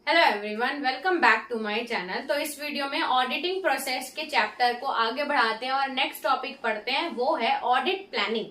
Hello everyone, welcome back to my channel. तो इस video में ऑडिटिंग प्रोसेस के चैप्टर को आगे बढ़ाते हैं और नेक्स्ट टॉपिक पढ़ते हैं, वो है ऑडिट प्लानिंग।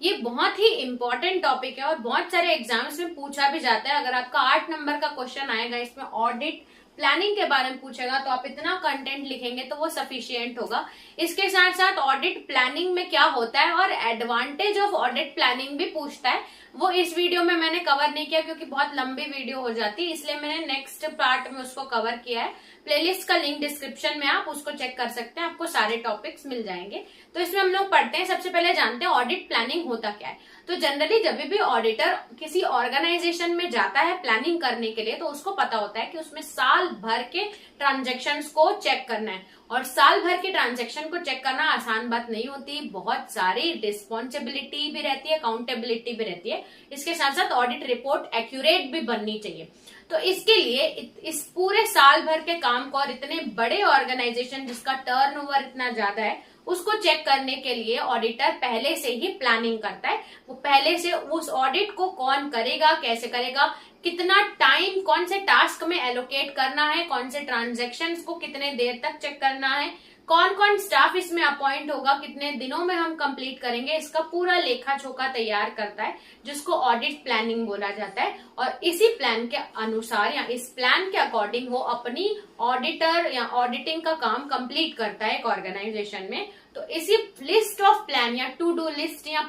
ये बहुत ही इंपॉर्टेंट टॉपिक है और बहुत सारे एग्जाम्स में पूछा भी जाता है। अगर आपका 8 नंबर का क्वेश्चन आएगा इसमें ऑडिट प्लानिंग के बारे में पूछेगा तो आप इतना कंटेंट लिखेंगे तो वो सफिशिएंट होगा। इसके साथ साथ ऑडिट प्लानिंग में क्या होता है और एडवांटेज ऑफ ऑडिट प्लानिंग भी पूछता है। वो इस वीडियो में मैंने कवर नहीं किया क्योंकि बहुत लंबी वीडियो हो जाती है, इसलिए मैंने नेक्स्ट पार्ट में उसको कवर किया है। प्लेलिस्ट का लिंक डिस्क्रिप्शन में, आप उसको चेक कर सकते हैं, आपको सारे टॉपिक्स मिल जाएंगे। तो इसमें हम लोग पढ़ते हैं। सबसे पहले जानते हैं ऑडिट प्लानिंग होता क्या है। तो जनरली जब भी ऑडिटर किसी ऑर्गेनाइजेशन में जाता है प्लानिंग करने के लिए तो उसको पता होता है कि उसमें साल भर के ट्रांजैक्शंस को चेक करना है। और साल भर के ट्रांजैक्शन को चेक करना आसान बात नहीं होती, बहुत सारी रिस्पॉन्सिबिलिटी भी रहती है, अकाउंटेबिलिटी भी रहती है। इसके साथ साथ ऑडिट रिपोर्ट एक्यूरेट भी बननी चाहिए। तो इसके लिए इस पूरे साल भर के काम को और इतने बड़े ऑर्गेनाइजेशन जिसका टर्नओवर इतना ज्यादा है उसको चेक करने के लिए ऑडिटर पहले से ही प्लानिंग करता है। वो पहले से उस ऑडिट को कौन करेगा, कैसे करेगा, कितना टाइम कौन से टास्क में एलोकेट करना है, कौन से ट्रांजैक्शंस को कितने देर तक चेक करना है, कौन कौन स्टाफ इसमें अपॉइंट होगा, कितने दिनों में हम कंप्लीट करेंगे, इसका पूरा लेखा जोखा तैयार करता है, जिसको ऑडिट प्लानिंग बोला जाता है। और इसी प्लान के अनुसार या इस प्लान के अकॉर्डिंग वो अपनी ऑडिटर या ऑडिटिंग का काम कंप्लीट करता है एक ऑर्गेनाइजेशन में। तो इसी लिस्ट ऑफ प्लान या टू डू लिस्ट या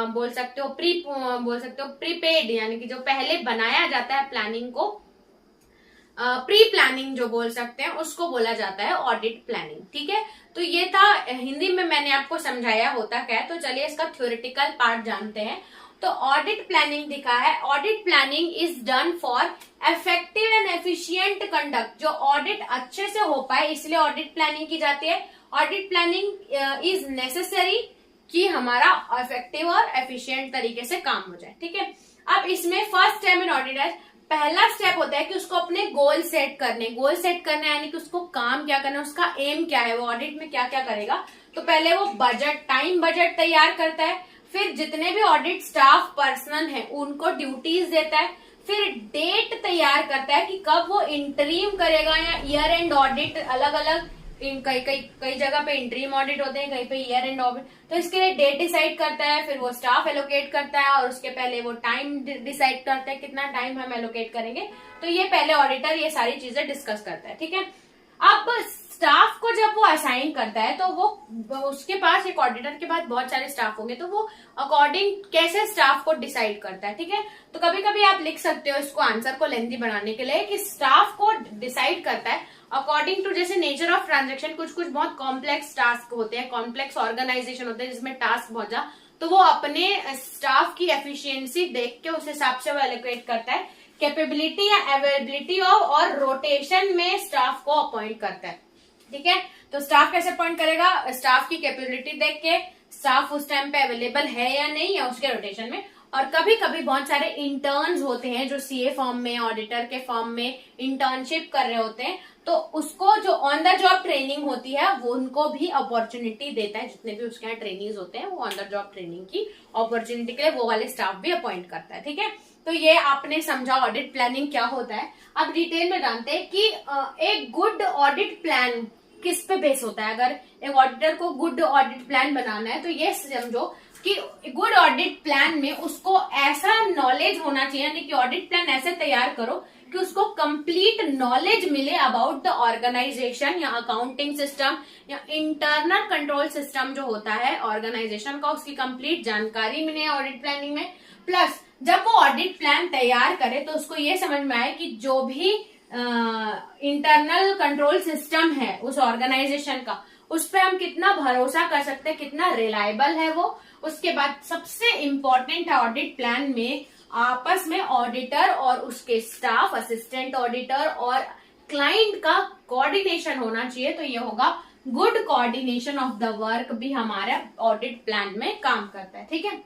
बोल सकते हो प्रीपेड, यानी कि जो पहले बनाया जाता है प्लानिंग को, प्री प्लानिंग जो बोल सकते हैं, उसको बोला जाता है ऑडिट प्लानिंग। ठीक है, तो ये था हिंदी में मैंने आपको समझाया होता क्या है। तो चलिए इसका थ्योरेटिकल पार्ट जानते हैं। तो ऑडिट प्लानिंग दिखा है, audit planning is done for effective and efficient conduct. जो ऑडिट अच्छे से हो पाए इसलिए ऑडिट प्लानिंग की जाती है। ऑडिट प्लानिंग इज नेसेसरी कि हमारा इफेक्टिव और एफिशिएंट तरीके से काम हो जाए। ठीक है, अब इसमें फर्स्ट स्टेप इन ऑडिटर, पहला स्टेप होता है कि उसको अपने गोल सेट करने यानी कि उसको काम क्या करना है, उसका एम क्या है, वो ऑडिट में क्या क्या करेगा। तो पहले वो टाइम बजट तैयार करता है, फिर जितने भी ऑडिट स्टाफ पर्सनल हैं उनको ड्यूटीज देता है, फिर डेट तैयार करता है कि कब वो इंटरीम करेगा या ईयर एंड ऑडिट, अलग अलग कई जगह पे इंटरीम ऑडिट होते हैं, कहीं पे ईयर एंड ऑडिट। तो इसके लिए डेट डिसाइड करता है, फिर वो स्टाफ एलोकेट करता है और उसके पहले वो टाइम डिसाइड करता है कितना टाइम हम एलोकेट करेंगे। तो ये पहले ऑडिटर ये सारी चीजें डिस्कस करता है। ठीक है, अब स्टाफ को जब वो असाइन करता है तो वो उसके पास, एक ऑडिटर के पास बहुत सारे स्टाफ होंगे, तो वो अकॉर्डिंग कैसे स्टाफ को डिसाइड करता है। ठीक है, तो कभी कभी आप लिख सकते हो इसको आंसर को लेंथी बनाने के लिए कि स्टाफ को डिसाइड करता है अकॉर्डिंग टू, जैसे नेचर ऑफ ट्रांजेक्शन, कुछ बहुत कॉम्प्लेक्स टास्क होते हैं, कॉम्प्लेक्स ऑर्गेनाइजेशन होते हैं जिसमें टास्क बहुत ज्यादा, तो वो अपने स्टाफ की एफिशिएंसी देख के उस हिसाब से वो एलोकेट करता है। कैपेबिलिटी या अवेलेबिलिटी ऑफ और रोटेशन में स्टाफ को अपॉइंट करता है। ठीक है, तो स्टाफ कैसे अपॉइंट करेगा, स्टाफ की कैपेबिलिटी देख के, स्टाफ उस टाइम पे अवेलेबल है या नहीं, या उसके रोटेशन में। और कभी कभी बहुत सारे इंटर्न्स होते हैं जो सीए फर्म में, ऑडिटर के फर्म में इंटर्नशिप कर रहे होते हैं, तो उसको जो ऑन द जॉब ट्रेनिंग होती है वो उनको भी अपॉर्चुनिटी देता है। जितने भी उसके यहाँ ट्रेनिंग्स होते हैं वो ऑन द जॉब ट्रेनिंग की अपॉर्चुनिटी के लिए वो वाले स्टाफ भी अपॉइंट करता है। ठीक है, तो ये आपने समझा ऑडिट प्लानिंग क्या होता है। अब डिटेल में जानते हैं कि एक गुड ऑडिट प्लान किस पे बेस होता है। अगर एक ऑडिटर को गुड ऑडिट प्लान बनाना है तो ये समझो कि गुड ऑडिट प्लान में उसको ऐसा नॉलेज होना चाहिए, यानी कि ऑडिट प्लान ऐसे तैयार करो कि उसको कंप्लीट नॉलेज मिले अबाउट द ऑर्गेनाइजेशन या अकाउंटिंग सिस्टम या इंटरनल कंट्रोल सिस्टम जो होता है ऑर्गेनाइजेशन का, उसकी कंप्लीट जानकारी मिले ऑडिट प्लानिंग में। प्लस जब वो ऑडिट प्लान तैयार करे तो उसको ये समझ में आए कि जो भी इंटरनल कंट्रोल सिस्टम है उस ऑर्गेनाइजेशन का, उस पर हम कितना भरोसा कर सकते हैं, कितना रिलायबल है वो। उसके बाद सबसे इम्पोर्टेंट है ऑडिट प्लान में आपस में ऑडिटर और उसके स्टाफ, असिस्टेंट ऑडिटर और क्लाइंट का कोऑर्डिनेशन होना चाहिए। तो ये होगा good coordination of the work भी हमारा ऑडिट प्लान में काम करता है। ठीक है,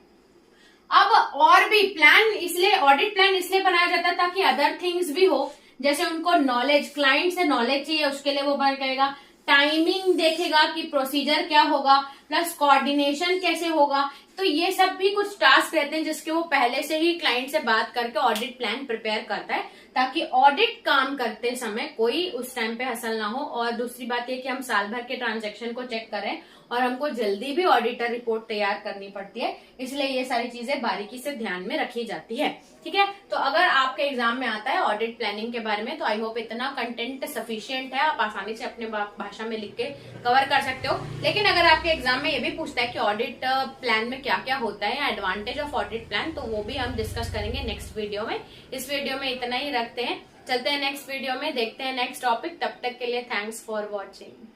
अब और भी प्लान इसलिए, ऑडिट प्लान इसलिए बनाया जाता है ताकि अदर थिंग्स भी हो, जैसे उनको नॉलेज, क्लाइंट से नॉलेज चाहिए, उसके लिए वो करेगा, टाइमिंग देखेगा कि प्रोसीजर क्या होगा, प्लस कोऑर्डिनेशन कैसे होगा। तो ये सब भी कुछ टास्क रहते हैं जिसके वो पहले से ही क्लाइंट से बात करके ऑडिट प्लान प्रिपेयर करता है, ताकि ऑडिट काम करते समय कोई उस टाइम पे हसल ना हो। और दूसरी बात ये कि हम साल भर के ट्रांजैक्शन को चेक करें और हमको जल्दी भी ऑडिटर रिपोर्ट तैयार करनी पड़ती है, इसलिए ये सारी चीजें बारीकी से ध्यान में रखी जाती है। ठीक है, तो अगर आपके एग्जाम में आता है ऑडिट प्लानिंग के बारे में तो आई होप इतना कंटेंट सफिशिएंट है, आप आसानी से अपने भाषा में लिख के कवर कर सकते हो। लेकिन अगर आपके एग्जाम में ये भी पूछता है कि ऑडिट प्लान में क्या क्या होता है या एडवांटेज ऑफ ऑडिट प्लान, तो वो भी हम डिस्कस करेंगे नेक्स्ट वीडियो में। इस वीडियो में इतना ही रखते हैं, चलते हैं नेक्स्ट वीडियो में, देखते हैं नेक्स्ट टॉपिक। तब तक के लिए थैंक्स फॉर वॉचिंग।